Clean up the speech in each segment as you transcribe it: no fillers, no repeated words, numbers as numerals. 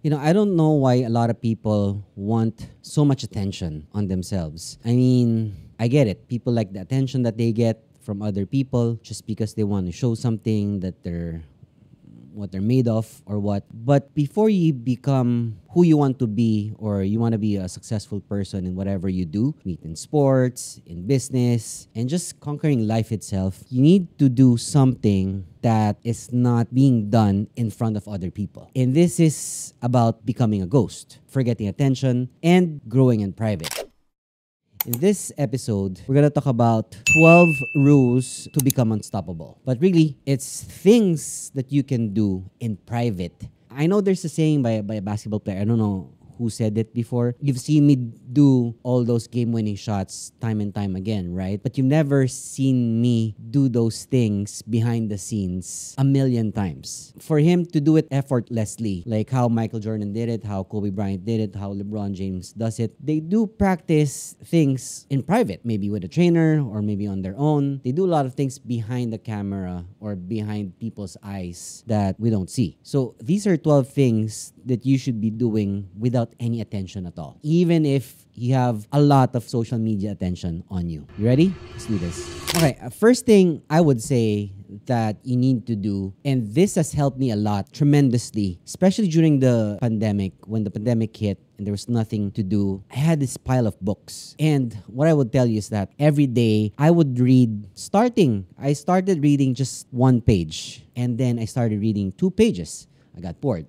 I don't know why a lot of people want so much attention on themselves. I mean, I get it. People like the attention that they get from other people just because they want to show something that they're what they're made of or what. But before you become who you want to be or you want to be a successful person in whatever you do, be it in sports, in business, and just conquering life itself, you need to do something that is not being done in front of other people. And this is about becoming a ghost, forgetting attention, and growing in private. In this episode, we're gonna talk about 12 rules to become unstoppable. But really, it's things that you can do in private. I know there's a saying by a basketball player. I don't know who said it before. You've seen me do all those game-winning shots time and time again, right? But you've never seen me do those things behind the scenes a million times. For him to do it effortlessly, like how Michael Jordan did it, how Kobe Bryant did it, how LeBron James does it, they do practice things in private, maybe with a trainer or maybe on their own. They do a lot of things behind the camera or behind people's eyes that we don't see. So these are 12 things that you should be doing without any attention at all, even if you have a lot of social media attention on you. You ready? Let's do this. Okay, first thing I would say that you need to do, and this has helped me a lot tremendously, especially during the pandemic. When the pandemic hit and there was nothing to do, I had this pile of books. And what I would tell you is that every day I would read, I started reading just one page, and then I started reading 2 pages. I got bored.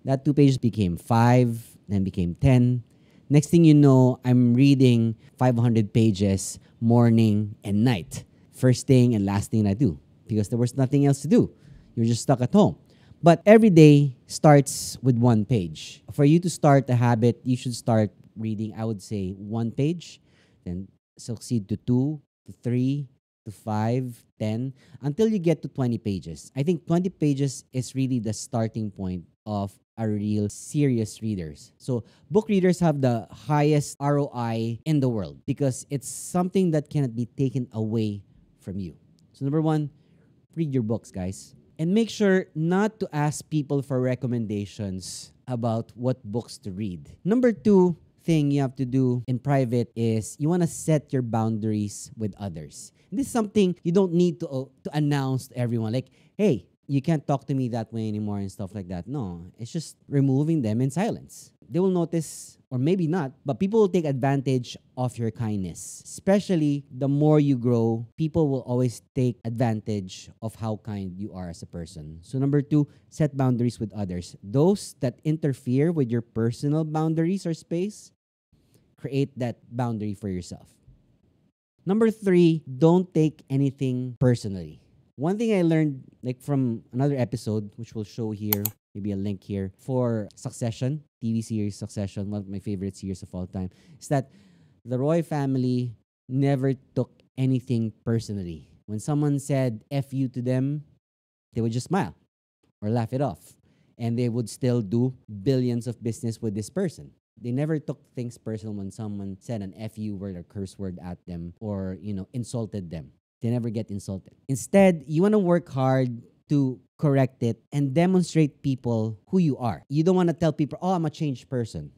That 2 pages became 5, then became 10. Next thing you know, I'm reading 500 pages morning and night. First thing and last thing I do, because there was nothing else to do. You're just stuck at home. But every day starts with 1 page. For you to start a habit, you should start reading, I would say, 1 page, then succeed to 2, to 3, to 5, 10, until you get to 20 pages. I think 20 pages is really the starting point of a real serious readers. So book readers have the highest ROI in the world because it's something that cannot be taken away from you. So number 1, read your books, guys. And make sure not to ask people for recommendations about what books to read. Number 2 thing you have to do in private is you want to set your boundaries with others. And this is something you don't need to announce to everyone. Like, hey, you can't talk to me that way anymore and stuff like that. No, it's just removing them in silence. They will notice, or maybe not, but people will take advantage of your kindness. Especially the more you grow, people will always take advantage of how kind you are as a person. So number 2, set boundaries with others. Those that interfere with your personal boundaries or space, create that boundary for yourself. Number 3, don't take anything personally. One thing I learned, like from another episode, which we'll show here, maybe a link here, for Succession, TV series Succession, one of my favorite series of all time, is that the Roy family never took anything personally. When someone said F you to them, they would just smile or laugh it off. And they would still do billions of business with this person. They never took things personal when someone said an F you word or curse word at them or, insulted them. They never get insulted. Instead, you want to work hard to correct it and demonstrate people who you are. You don't want to tell people, oh, I'm a changed person.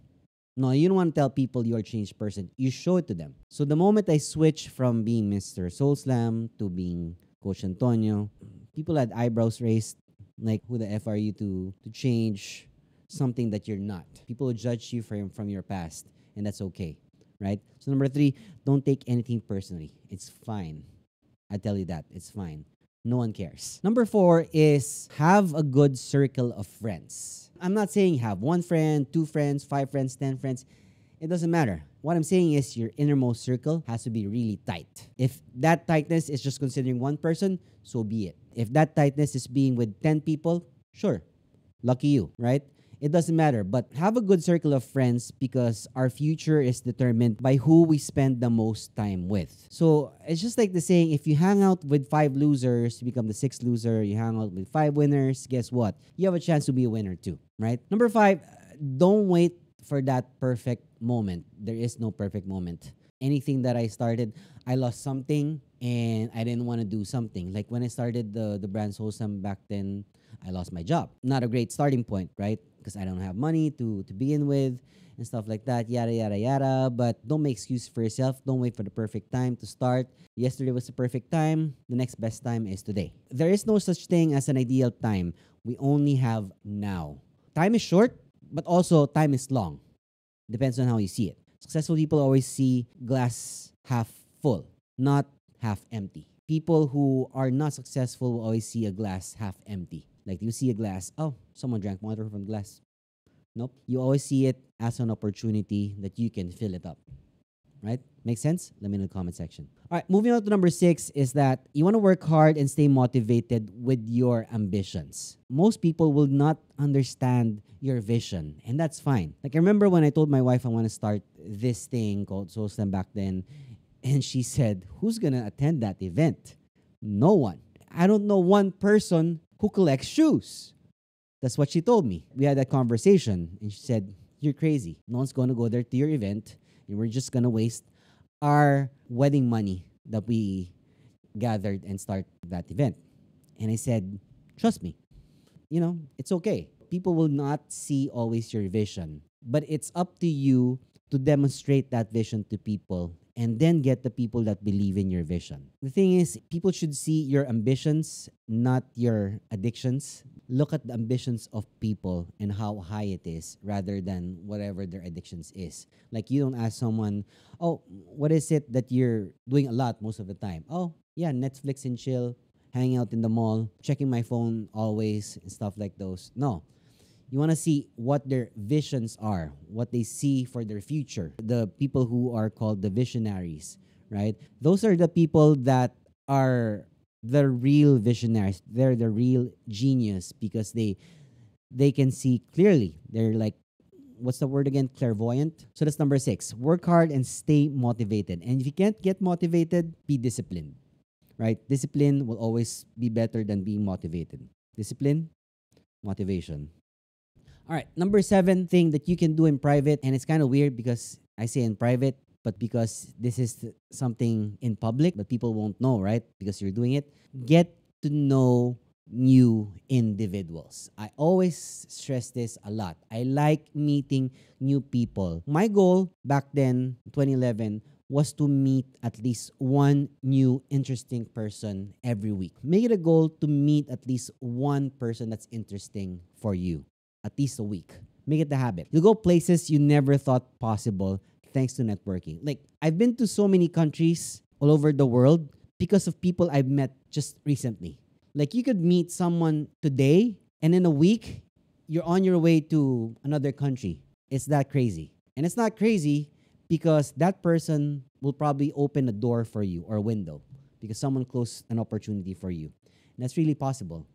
No, you don't want to tell people you're a changed person. You show it to them. So the moment I switched from being Mr. Soul Slam to being Coach Antonio, people had eyebrows raised, like, who the F are you to change something that you're not? People will judge you from your past, and that's okay, right? So number 3, don't take anything personally. It's fine. I tell you that. It's fine. No one cares. Number 4 is have a good circle of friends. I'm not saying have 1 friend, 2 friends, 5 friends, 10 friends. It doesn't matter. What I'm saying is your innermost circle has to be really tight. If that tightness is just considering 1 person, so be it. If that tightness is being with 10 people, sure. Lucky you, right? It doesn't matter, but have a good circle of friends because our future is determined by who we spend the most time with. So it's just like the saying, if you hang out with 5 losers, you become the 6th loser. You hang out with 5 winners, guess what? You have a chance to be a winner too, right? Number 5, don't wait for that perfect moment. There is no perfect moment. Anything that I started, I lost something and I didn't want to do something. Like when I started the brand Wholesome back then, I lost my job. Not a great starting point, right? because I don't have money to begin with and stuff like that, yada, yada, yada. But don't make excuses for yourself. Don't wait for the perfect time to start. Yesterday was the perfect time. The next best time is today. There is no such thing as an ideal time. We only have now. Time is short, but also time is long. Depends on how you see it. Successful people always see glass half full, not half empty. People who are not successful will always see a glass half empty. Like you see a glass, oh, someone drank water from the glass. Nope. You always see it as an opportunity that you can fill it up. Right? Make sense? Let me know in the comment section. All right, moving on to number 6 is that you want to work hard and stay motivated with your ambitions. Most people will not understand your vision, and that's fine. Like I remember when I told my wife I want to start this thing called Soul Slam back then, and she said, who's going to attend that event? No one. I don't know one person who collects shoes. That's what she told me. We had that conversation, and she said, you're crazy. No one's going to go there to your event, and we're just going to waste our wedding money that we gathered and start that event. And I said, trust me, it's okay. People will not see always your vision, but it's up to you to demonstrate that vision to people and then get the people that believe in your vision. The thing is, people should see your ambitions, not your addictions. Look at the ambitions of people and how high it is rather than whatever their addictions is. Like you don't ask someone, oh, what is it that you're doing a lot most of the time? Oh, yeah, Netflix and chill, hanging out in the mall, checking my phone always and stuff like those. No. You want to see what their visions are, what they see for their future. The people who are called the visionaries, right? Those are the people that are the real visionaries. They're the real genius because they can see clearly. They're like, what's the word again? Clairvoyant. So that's number 6. Work hard and stay motivated. And if you can't get motivated, be disciplined, right? Discipline will always be better than being motivated. Discipline, motivation. All right, number 7 thing that you can do in private, and it's kind of weird because I say in private, but because this is something in public, but people won't know, right? Because you're doing it. Get to know new individuals. I always stress this a lot. I like meeting new people. My goal back then, 2011, was to meet at least one new interesting person every week. Make it a goal to meet at least one person that's interesting for you. At least a week. Make it the habit. You'll go places you never thought possible thanks to networking. Like, I've been to so many countries all over the world because of people I've met just recently. Like, you could meet someone today, and in a week, you're on your way to another country. It's that crazy. And it's not crazy because that person will probably open a door for you or a window because someone closed an opportunity for you. And that's really possible.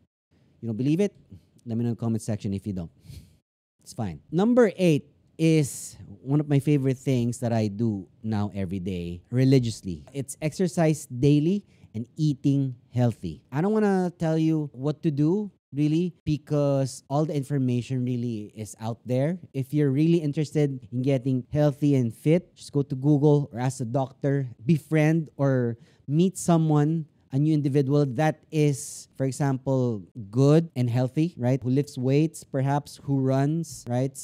You don't believe it? Let me know in the comment section if you don't. It's fine. Number 8 is one of my favorite things that I do now every day religiously. It's exercise daily and eating healthy. I don't want to tell you what to do really because all the information really is out there. If you're really interested in getting healthy and fit, just go to Google or ask a doctor, befriend or meet someone, a new individual that is, for example, good and healthy, right? Who lifts weights, perhaps, who runs, right?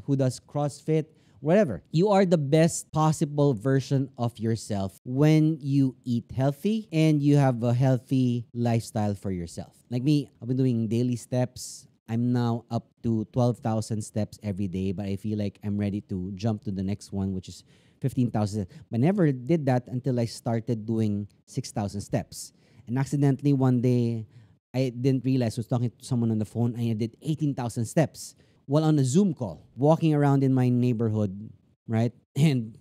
Who does CrossFit, whatever. You are the best possible version of yourself when you eat healthy and you have a healthy lifestyle for yourself. Like me, I've been doing daily steps. I'm now up to 12,000 steps every day, but I feel like I'm ready to jump to the next one, which is 15,000. But I never did that until I started doing 6,000 steps. And accidentally one day, I didn't realize I was talking to someone on the phone and I did 18,000 steps while on a Zoom call, walking around in my neighborhood, right? And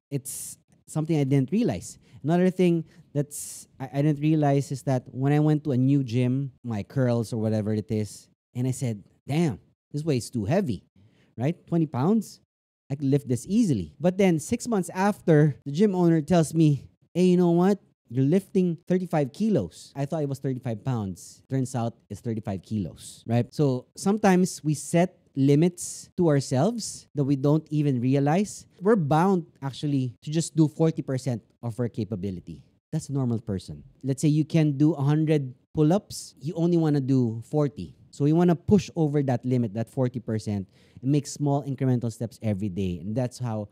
it's something I didn't realize. Another thing I didn't realize is that when I went to a new gym, my curls or whatever it is, and I said, damn, this weight's too heavy, right? 20 pounds? I could lift this easily. But then 6 months after, the gym owner tells me, hey, you know what? You're lifting 35 kilos. I thought it was 35 pounds. Turns out it's 35 kilos, right? So sometimes we set limits to ourselves that we don't even realize. We're bound actually to just do 40% of our capability. That's a normal person. Let's say you can do 100 pull-ups. You only want to do 40. So we want to push over that limit, that 40%, and make small incremental steps every day. And that's how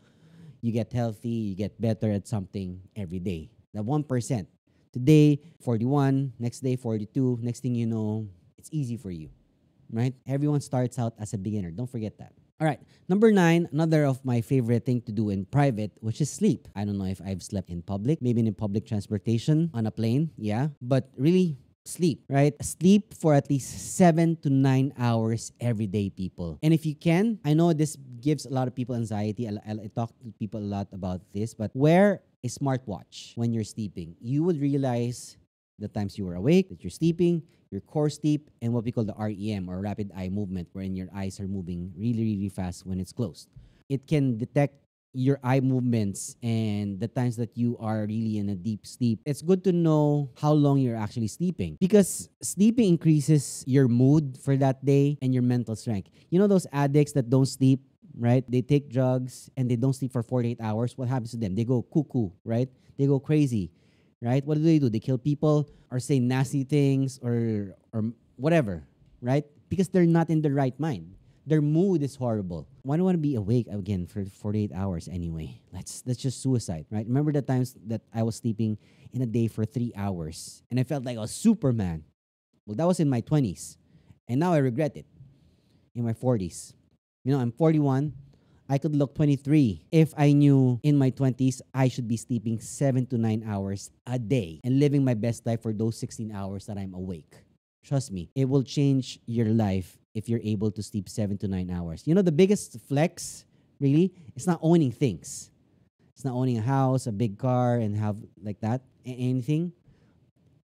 you get healthy, you get better at something every day. That 1%. Today, 41, next day, 42. Next thing you know, it's easy for you, right? Everyone starts out as a beginner. Don't forget that. All right. Number 9, another of my favorite thing to do in private, which is sleep. I don't know if I've slept in public, maybe in public transportation, on a plane. Yeah. But really, sleep, right? Sleep for at least 7 to 9 hours every day, people. And if you can, I know this gives a lot of people anxiety. I talk to people a lot about this, but wear a smartwatch when you're sleeping. You would realize the times you were awake, that you're sleeping, your core sleep, and what we call the REM, or rapid eye movement, wherein your eyes are moving really, really fast when it's closed. It can detect your eye movements and the times that you are really in a deep sleep. It's good to know how long you're actually sleeping, because sleeping increases your mood for that day and your mental strength. You know those addicts that don't sleep, right? They take drugs and they don't sleep for 48 hours. What happens to them? They go cuckoo, right? They go crazy, right? What do? They kill people or say nasty things or whatever, right? Because they're not in the right mind. Their mood is horrible. Why do I want to be awake again for 48 hours anyway? That's just suicide, right? Remember the times that I was sleeping in a day for 3 hours and I felt like I was Superman. Well, that was in my 20s. And now I regret it in my 40s. You know, I'm 41. I could look 23 if I knew in my 20s I should be sleeping 7 to 9 hours a day and living my best life for those 16 hours that I'm awake. Trust me, it will change your life if you're able to sleep 7 to 9 hours. You know, the biggest flex, really, it's not owning things. It's not owning a house, a big car, and have like that, anything.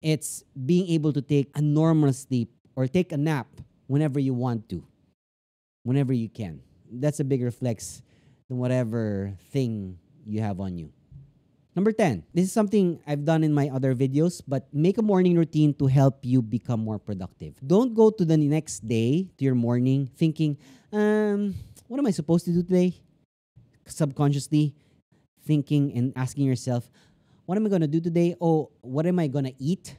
It's being able to take a normal sleep or take a nap whenever you want to, whenever you can. That's a bigger flex than whatever thing you have on you. Number 10, this is something I've done in my other videos, but make a morning routine to help you become more productive. Don't go to the next day, to your morning, thinking, what am I supposed to do today? Subconsciously thinking and asking yourself, what am I going to do today? Oh, what am I going to eat?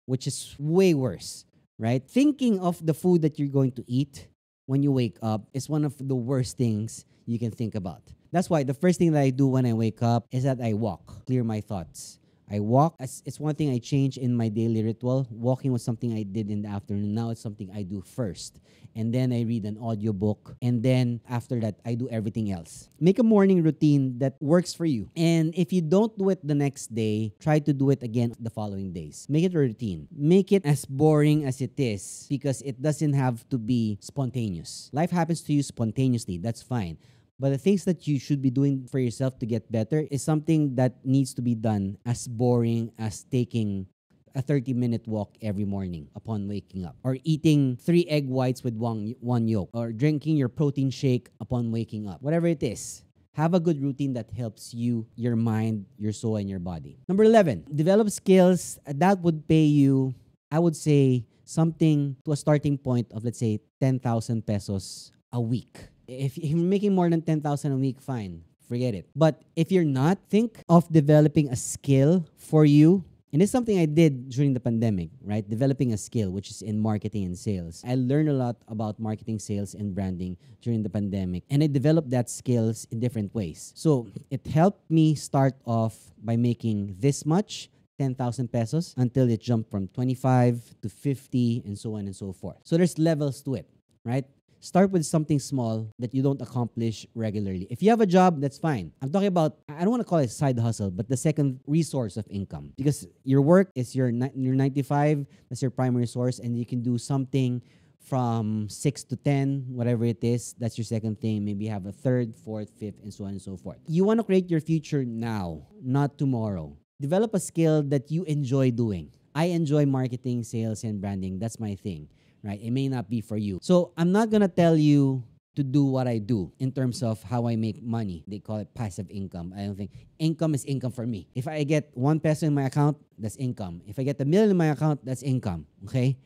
Which is way worse, right? Thinking of the food that you're going to eat when you wake up is one of the worst things you can think about. That's why the first thing that I do when I wake up is that I walk, clear my thoughts. I walk. It's one thing I change in my daily ritual. Walking was something I did in the afternoon. Now it's something I do first. And then I read an audiobook. And then after that, I do everything else. Make a morning routine that works for you. And if you don't do it the next day, try to do it again the following days. Make it a routine. Make it as boring as it is, because it doesn't have to be spontaneous. Life happens to you spontaneously. That's fine. But the things that you should be doing for yourself to get better is something that needs to be done as boring as taking a 30-minute walk every morning upon waking up, or eating 3 egg whites with one yolk, or drinking your protein shake upon waking up. Whatever it is, have a good routine that helps you, your mind, your soul, and your body. Number 11, develop skills that would pay you, I would say, something to a starting point of, let's say, 10,000 pesos a week. If you're making more than 10,000 a week, fine, forget it. But if you're not, think of developing a skill for you. And it's something I did during the pandemic, right? Developing a skill, which is in marketing and sales. I learned a lot about marketing, sales, and branding during the pandemic. And I developed that skills in different ways. So it helped me start off by making this much, 10,000 pesos, until it jumped from 25 to 50 and so on and so forth. So there's levels to it, right? Start with something small that you don't accomplish regularly. If you have a job, that's fine. I'm talking about, I don't want to call it side hustle, but the second resource of income. Because your work is your 9 to 5, that's your primary source, and you can do something from 6 to 10, whatever it is, that's your second thing. Maybe have a third, fourth, fifth, and so on and so forth. You want to create your future now, not tomorrow. Develop a skill that you enjoy doing. I enjoy marketing, sales, and branding. That's my thing. Right? It may not be for you. So I'm not going to tell you to do what I do in terms of how I make money. They call it passive income. I don't think income is income for me. If I get 1 peso in my account, that's income. If I get $1 million in my account, that's income. Okay?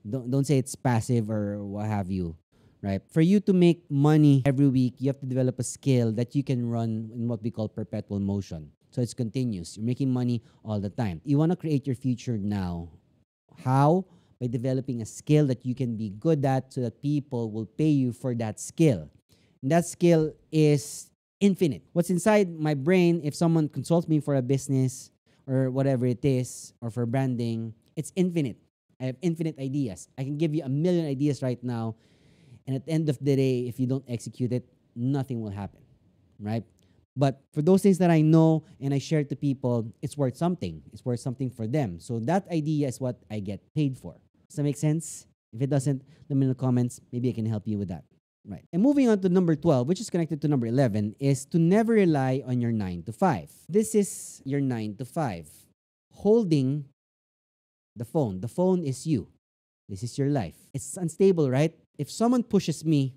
Don't say it's passive or what have you. Right? For you to make money every week, you have to develop a skill that you can run in what we call perpetual motion. So it's continuous. You're making money all the time. You want to create your future now. How? by developing a skill that you can be good at so that people will pay you for that skill. And that skill is infinite. What's inside my brain, if someone consults me for a business or whatever it is, or for branding, it's infinite. I have infinite ideas. I can give you a million ideas right now. And at the end of the day, if you don't execute it, nothing will happen, right? But for those things that I know and I share to people, it's worth something. It's worth something for them. So that idea is what I get paid for. Does that make sense? If it doesn't, let me know in the comments. Maybe I can help you with that. Right. And moving on to number 12, which is connected to number 11, is to never rely on your 9 to 5. This is your 9 to 5. Holding the phone. The phone is you. This is your life. It's unstable, right? If someone pushes me,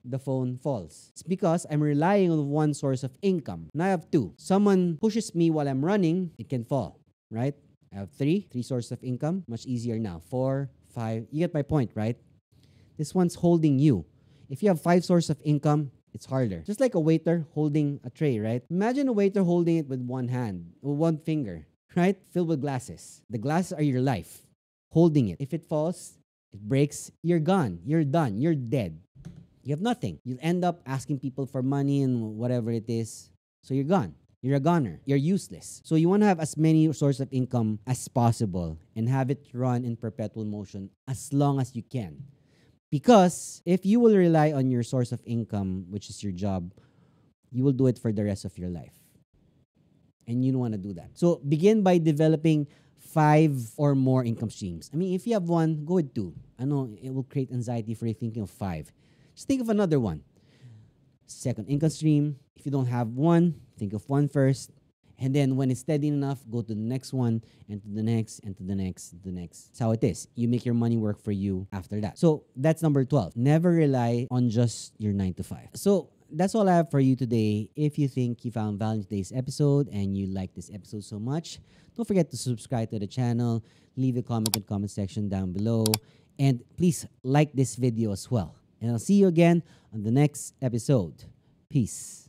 the phone falls. It's because I'm relying on one source of income. Now I have two. Someone pushes me while I'm running, it can fall, right? I have three sources of income. Much easier now. 4, 5. You get my point, right? This one's holding you. If you have 5 sources of income, it's harder. Just like a waiter holding a tray, right? Imagine a waiter holding it with one hand, with one finger, right? Filled with glasses. The glasses are your life. Holding it. If it falls, it breaks, you're gone. You're done. You're dead. You have nothing. You'll end up asking people for money and whatever it is. So you're gone. You're a goner. You're useless. So you want to have as many sources of income as possible and have it run in perpetual motion as long as you can. Because if you will rely on your source of income, which is your job, you will do it for the rest of your life. And you don't want to do that. So begin by developing 5 or more income streams. I mean, if you have 1, go with 2. I know it will create anxiety for you thinking of 5. Just think of another one. Second income stream. If you don't have 1, think of 1 first. And then when it's steady enough, go to the next one and to the next and to the next and to the next. That's how it is. You make your money work for you after that. So that's number 12. Never rely on just your 9 to 5. So that's all I have for you today. If you think you found value in today's episode and you like this episode so much, don't forget to subscribe to the channel. Leave a comment in the comment section down below. And please like this video as well. And I'll see you again on the next episode. Peace.